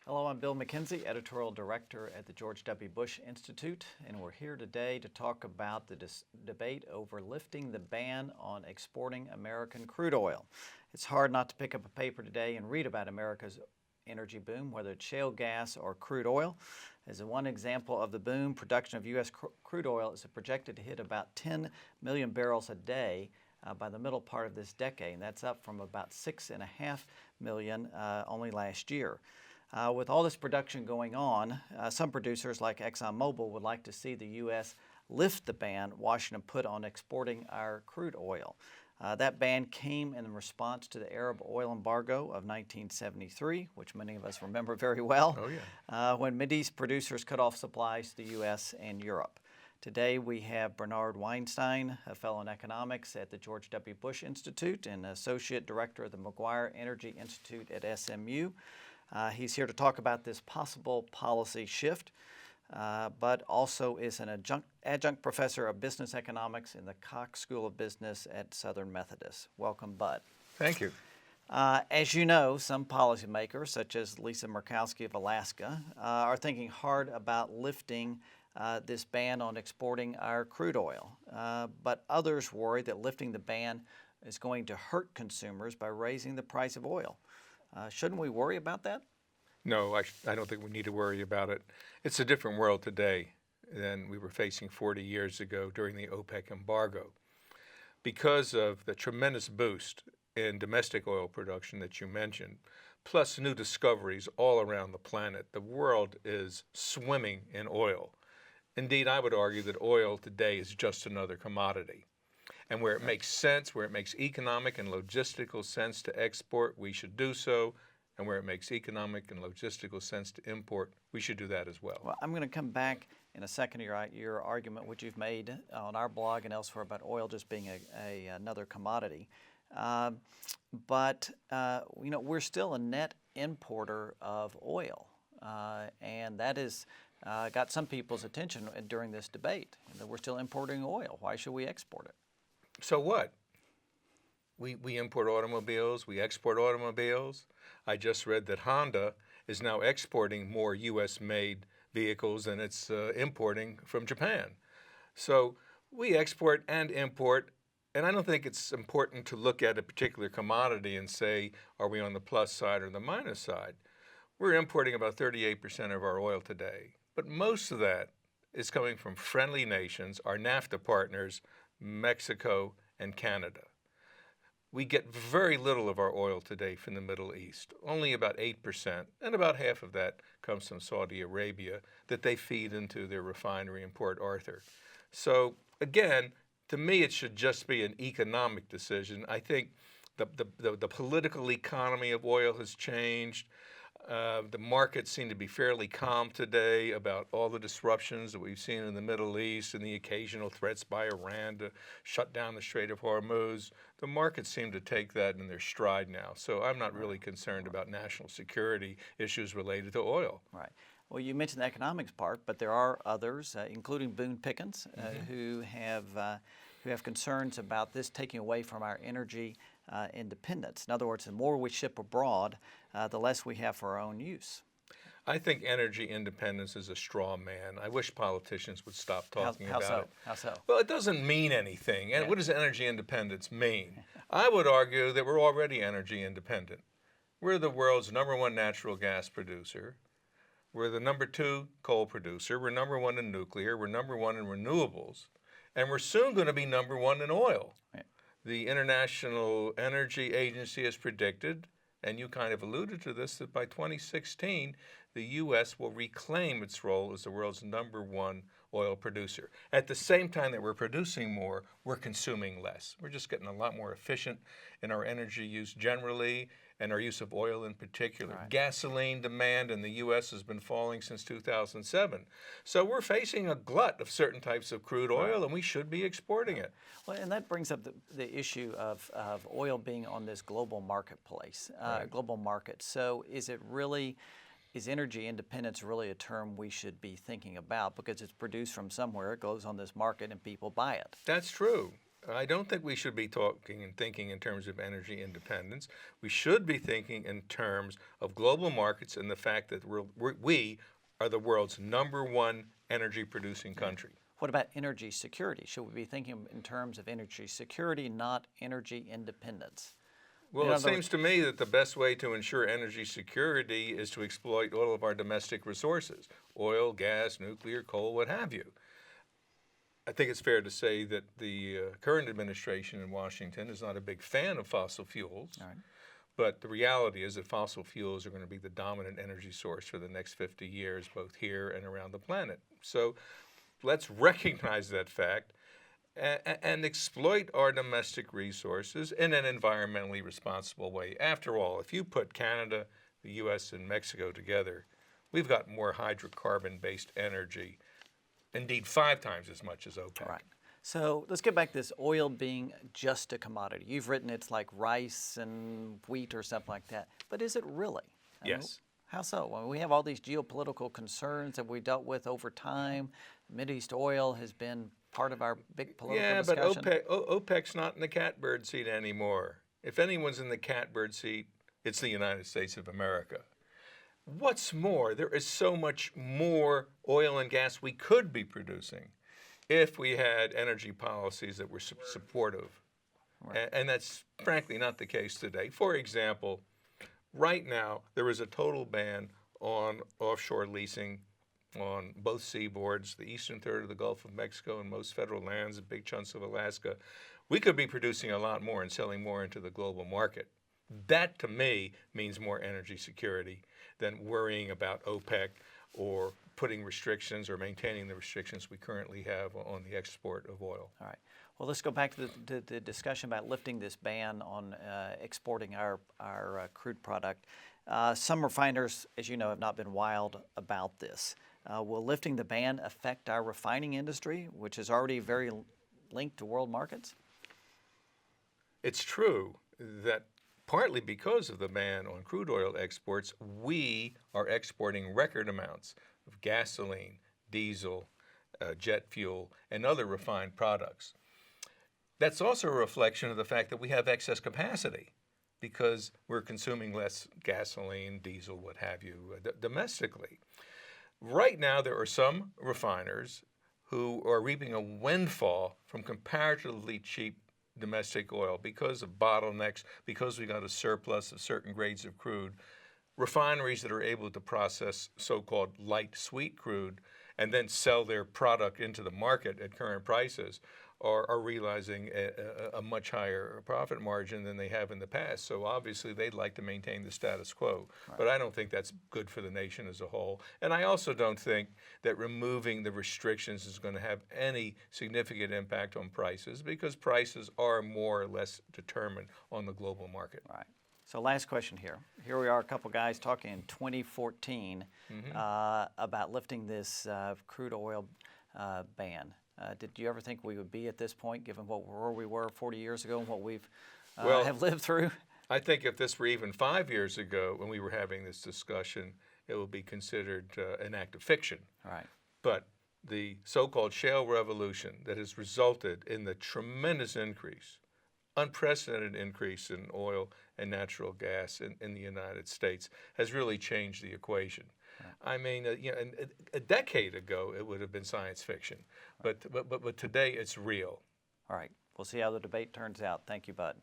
Hello, I'm Bill McKenzie, Editorial Director at the George W. Bush Institute, and we're here today to talk about the debate over lifting the ban on exporting American crude oil. It's hard not to pick up a paper today and read about America's energy boom, whether it's shale gas or crude oil. As one example of the boom, production of U.S. crude oil is projected to hit about 10 million barrels a day by the middle part of this decade, and that's up from about 6.5 million only last year. With all this production going on, some producers like ExxonMobil would like to see the U.S. lift the ban Washington put on exporting our crude oil. That ban came in response to the Arab oil embargo of 1973, which many of us remember very well, when Mideast producers cut off supplies to the U.S. and Europe. Today we have Bernard Weinstein, a fellow in economics at the George W. Bush Institute and associate director of the Maguire Energy Institute at SMU. He's here to talk about this possible policy shift, but also is an adjunct professor of business economics in the Cox School of Business at Southern Methodist. Welcome, Bud. Thank you. As you know, some policymakers, such as Lisa Murkowski of Alaska, are thinking hard about lifting this ban on exporting our crude oil. But others worry that lifting the ban is going to hurt consumers by raising the price of oil. Shouldn't we worry about that? No, I don't think we need to worry about it. It's a different world today than we were facing 40 years ago during the OPEC embargo. Because of the tremendous boost in domestic oil production that you mentioned, plus new discoveries all around the planet, the world is swimming in oil. Indeed, I would argue that oil today is just another commodity. And where it makes sense, where it makes economic and logistical sense to export, we should do so. And where it makes economic and logistical sense to import, we should do that as well. Well, I'm going to come back in a second to your argument, which you've made on our blog and elsewhere about oil just being another commodity. But we're still a net importer of oil, and that has got some people's attention during this debate. That we're still importing oil. Why should we export it? So what? We import automobiles, we export automobiles. I just read that Honda is now exporting more U.S.-made vehicles than it's importing from Japan. So we export and import, and I don't think it's important to look at a particular commodity and say, are we on the plus side or the minus side? We're importing about 38% of our oil today, but most of that is coming from friendly nations, our NAFTA partners, Mexico and Canada. We get very little of our oil today from the Middle East, only about 8%, and about half of that comes from Saudi Arabia that they feed into their refinery in Port Arthur. So again, to me, it should just be an economic decision. I think the political economy of oil has changed. The markets seem to be fairly calm today about all the disruptions that we've seen in the Middle East and the occasional threats by Iran to shut down the Strait of Hormuz. The markets seem to take that in their stride now. So I'm not really concerned about national security issues related to oil. Right. Well, you mentioned the economics part, but there are others, including Boone Pickens, who have concerns about this taking away from our energy independence. In other words, the more we ship abroad, the less we have for our own use. I think energy independence is a straw man. I wish politicians would stop talking about it. How so? Well, it doesn't mean anything. And what does energy independence mean? I would argue that we're already energy independent. We're the world's #1 natural gas producer. We're the #2 coal producer. We're #1 in nuclear. We're #1 in renewables. And we're soon going to be #1 in oil. Right. The International Energy Agency has predicted, and you kind of alluded to this, that by 2016, the U.S. will reclaim its role as the world's #1 oil producer. At the same time that we're producing more, we're consuming less. We're just getting a lot more efficient in our energy use generally and our use of oil in particular. Right. Gasoline demand in the U.S. has been falling since 2007. So we're facing a glut of certain types of crude oil, and we should be exporting it. Well, and that brings up the issue of oil being on this global marketplace, global market. So is energy independence really a term we should be thinking about? Because it's produced from somewhere, it goes on this market, and people buy it. That's true. I don't think we should be talking and thinking in terms of energy independence. We should be thinking in terms of global markets and the fact that we are the world's #1 energy producing country. What about energy security? Should we be thinking in terms of energy security, not energy independence? Well, it seems to me that the best way to ensure energy security is to exploit all of our domestic resources, oil, gas, nuclear, coal, what have you. I think it's fair to say that the current administration in Washington is not a big fan of fossil fuels. All right. But the reality is that fossil fuels are going to be the dominant energy source for the next 50 years, both here and around the planet. So let's recognize that fact and exploit our domestic resources in an environmentally responsible way. After all, if you put Canada, the U.S., and Mexico together, we've got more hydrocarbon-based energy, indeed 5 times as much as OPEC. All right. So let's get back to this oil being just a commodity. You've written it's like rice and wheat or something like that. But is it really? Yes. How so? Well, we have all these geopolitical concerns that we dealt with over time. Mideast oil has been part of our big political discussion. But OPEC's not in the catbird seat anymore. If anyone's in the catbird seat, it's the United States of America. What's more, there is so much more oil and gas we could be producing if we had energy policies that were supportive. Right. And that's frankly not the case today. For example, right now there is a total ban on offshore leasing on both seaboards, the eastern third of the Gulf of Mexico and most federal lands and big chunks of Alaska. We could be producing a lot more and selling more into the global market. That, to me, means more energy security than worrying about OPEC or putting restrictions or maintaining the restrictions we currently have on the export of oil. All right. Well, let's go back to the discussion about lifting this ban on exporting our crude product. Some refiners, as you know, have not been wild about this. Will lifting the ban affect our refining industry, which is already very linked to world markets? It's true that partly because of the ban on crude oil exports, we are exporting record amounts of gasoline, diesel, jet fuel, and other refined products. That's also a reflection of the fact that we have excess capacity because we're consuming less gasoline, diesel, what have you, domestically. Right now, there are some refiners who are reaping a windfall from comparatively cheap domestic oil because of bottlenecks, because we got a surplus of certain grades of crude. Refineries that are able to process so-called light sweet crude and then sell their product into the market at current prices are realizing a much higher profit margin than they have in the past. So obviously they'd like to maintain the status quo. Right. But I don't think that's good for the nation as a whole. And I also don't think that removing the restrictions is going to have any significant impact on prices because prices are more or less determined on the global market. Right. So last question here. Here we are, a couple guys talking in 2014 about lifting this crude oil ban. Did you ever think we would be at this point, given where we were 40 years ago and what we've have lived through? I think if this were even 5 years ago when we were having this discussion, it would be considered an act of fiction. Right. But the so-called shale revolution that has resulted in the tremendous increase, unprecedented increase in oil and natural gas in the United States has really changed the equation. Right. I mean, a decade ago it would have been science fiction, but today it's real. All right. We'll see how the debate turns out. Thank you, Bud.